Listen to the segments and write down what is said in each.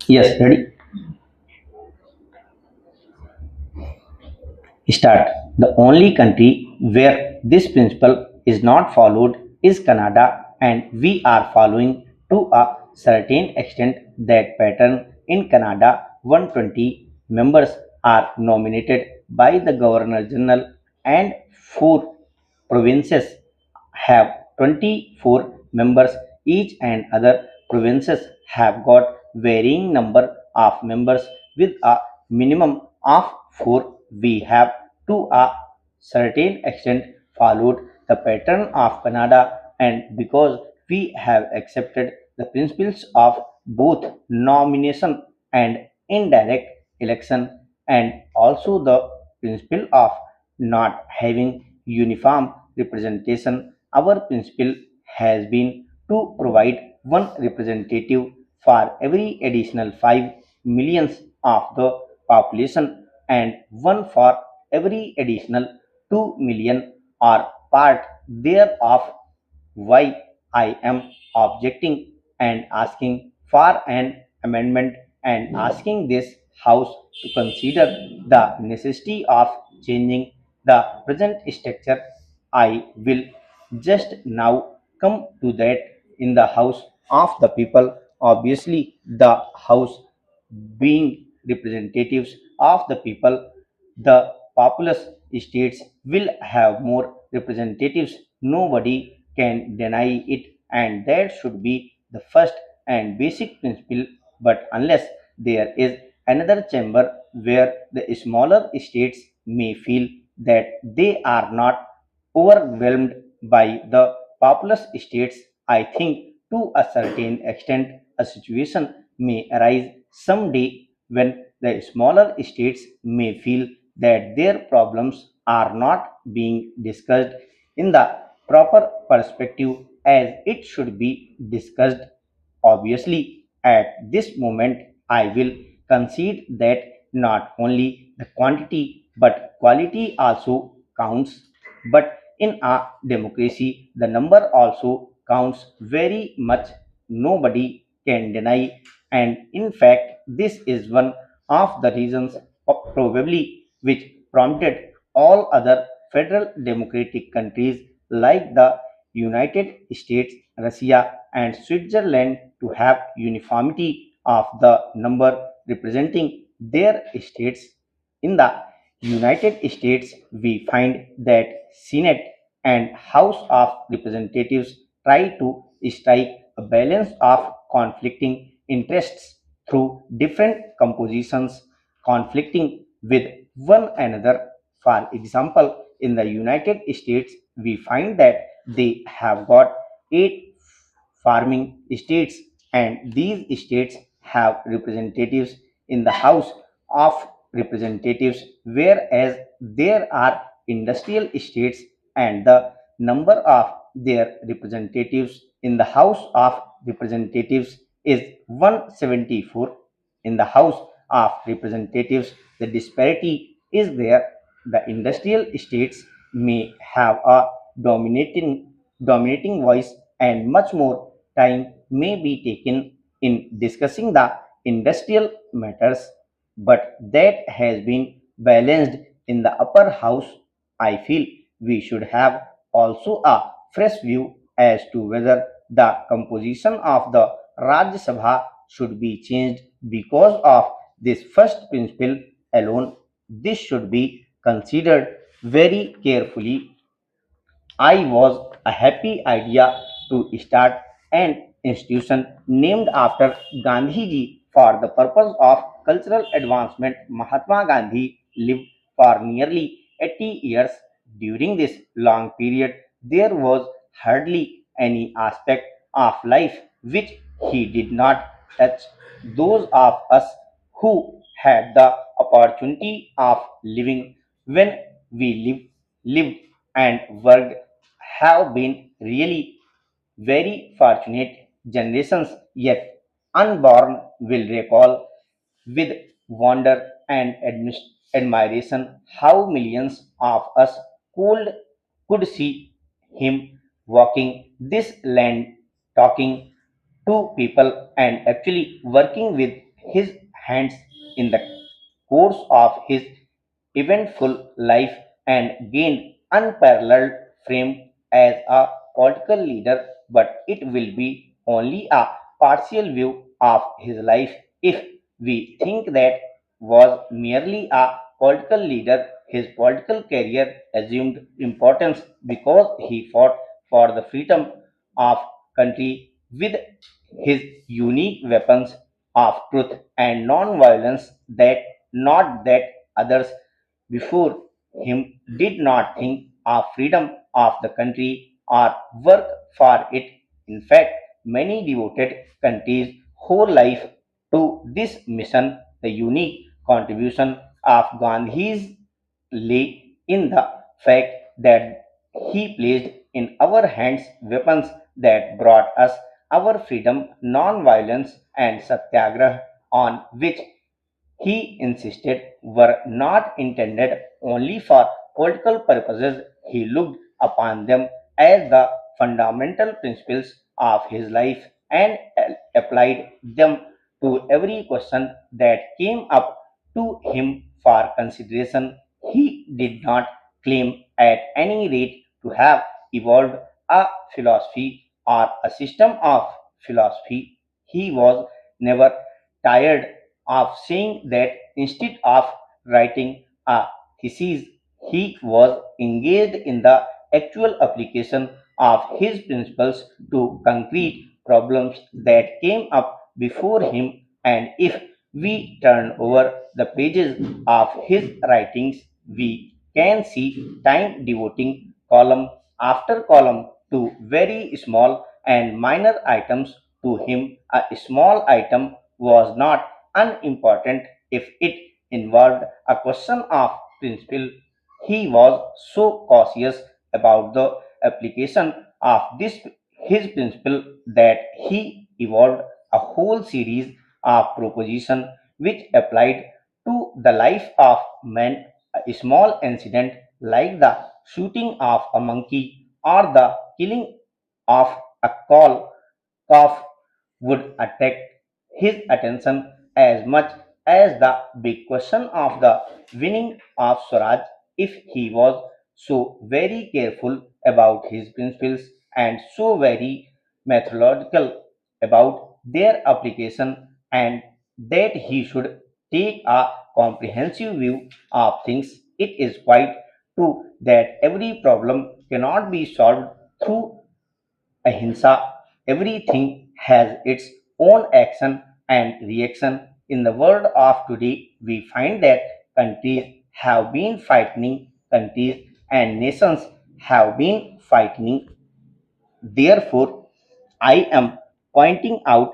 Yes, ready? Start. The only country where this principle is not followed is Canada, and we are following to a certain extent that pattern. In Canada. 120 members are nominated by the Governor General, and four provinces have 24 members each, and other provinces have got varying number of members with a minimum of 4. We have to a certain extent followed the pattern of Canada, and because we have accepted the principles of both nomination and indirect election, and also the principle of not having uniform representation, our principle has been to provide one representative for every additional 5 millions of the population, and one for every additional 2 million are part thereof. Why I am objecting and asking for an amendment, and asking this House to consider the necessity of changing the present structure. I will just now come to that. In the House of the people, obviously, the House being representatives of the people, the populous states will have more representatives. Nobody can deny it, and that should be the first and basic principle. But unless there is another chamber where the smaller states may feel that they are not overwhelmed by the populous states, I think to a certain extent a situation may arise someday when the smaller states may feel that their problems are not being discussed in the proper perspective as it should be discussed. Obviously, at this moment, I will concede that not only the quantity but quality also counts. But in a democracy, the number also counts very much. Nobody can deny, and in fact, this is one of the reasons probably which prompted all other federal democratic countries like the United States, Russia, and Switzerland to have uniformity of the number representing their states. In the United States, we find that Senate and House of Representatives try to strike a balance of conflicting interests through different compositions conflicting with one another. For example, in the United States, we find that they have got 8 farming states, and these states have representatives in the House of Representatives, whereas there are industrial states, and the number of their representatives in the House of Representatives is 174. In the House of Representatives, the disparity is there. The industrial states may have a dominating voice, and much more time may be taken in discussing the industrial matters, but that has been balanced in the upper house. I feel we should have also a fresh view as to whether the composition of the Rajya Sabha should be changed because of this first principle alone. This should be considered very carefully. I was a happy idea to start an institution named after Gandhi ji for the purpose of cultural advancement. Mahatma Gandhi lived for nearly 80 years. During this long period, there was hardly any aspect of life which he did not touch. Those of us who had the opportunity of living when lived and worked have been really very fortunate. Generations yet unborn will recall with wonder and admiration how millions of us could, could see him walking this land, talking to people, and actually working with his hands in the course of his eventful life and gained unparalleled fame as a political leader, but it will be only a partial view of his life if we think that was merely a political leader. His political career assumed importance because he fought for the freedom of country with his unique weapons of truth and non-violence that not that others before him did not think of freedom of the country or work for it. In fact, many devoted countries' whole life to this mission. The unique contribution of Gandhi's lay in the fact that he placed in our hands weapons that brought us our freedom, non-violence, and satyagrah, on which he insisted were not intended only for political purposes. He looked upon them as the fundamental principles of his life and applied them to every question that came up to him for consideration. He did not claim at any rate to have evolved a philosophy or a system of philosophy. He was never tired of saying that instead of writing a thesis, he was engaged in the actual application of his principles to concrete problems that came up before him. And if we turn over the pages of his writings, we can see time devoting column after column to very small and minor items. To him, a small item was not unimportant if it involved a question of principle. He was so cautious about the application of this his principle that he evolved a whole series of propositions which applied to the life of man. A small incident like the shooting of a monkey or the killing of a calf would attract his attention as much as the big question of the winning of Swaraj. If he was so very careful about his principles and so very methodological about their application, and that he should take a comprehensive view of things, it is quite true that every problem cannot be solved through ahimsa. Everything has its own action and reaction. In the world of today, we find that countries have been fighting countries and nations have been fighting. Therefore, I am pointing out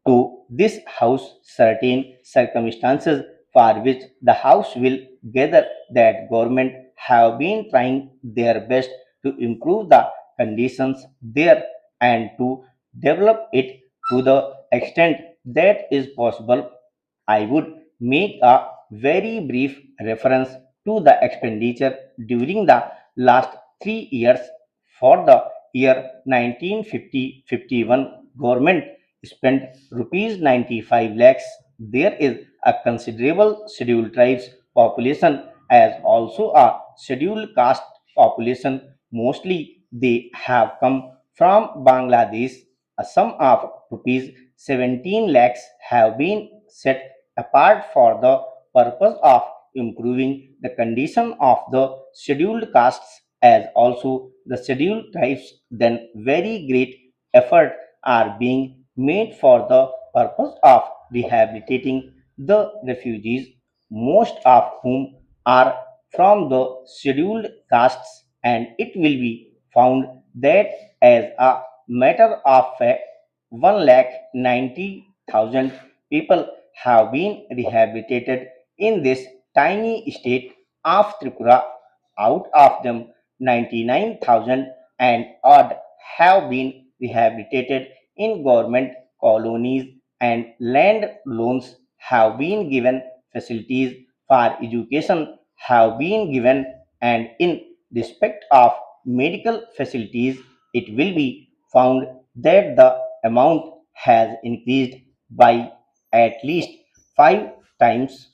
to this House certain circumstances for which the House will gather that government have been trying their best to improve the conditions there and to develop it to the extent that is possible. I would make a very brief reference to the expenditure during the last 3 years. For the year 1950-51, government spent rupees 95 lakhs. There is a considerable scheduled tribes population as also a scheduled caste population. Mostly they have come from Bangladesh. A sum of rupees 17 lakhs have been set apart for the purpose of improving the condition of the scheduled castes as also the scheduled tribes. Then very great effort are being made for the purpose of rehabilitating the refugees, most of whom are from the scheduled castes, and it will be found that as a matter of fact 1,90,000 people have been rehabilitated in this tiny state of Tripura. Out of them, 99,000 and odd have been rehabilitated in government colonies, and land loans have been given, facilities for education have been given, and in respect of medical facilities, it will be found that the amount has increased by at least 5 times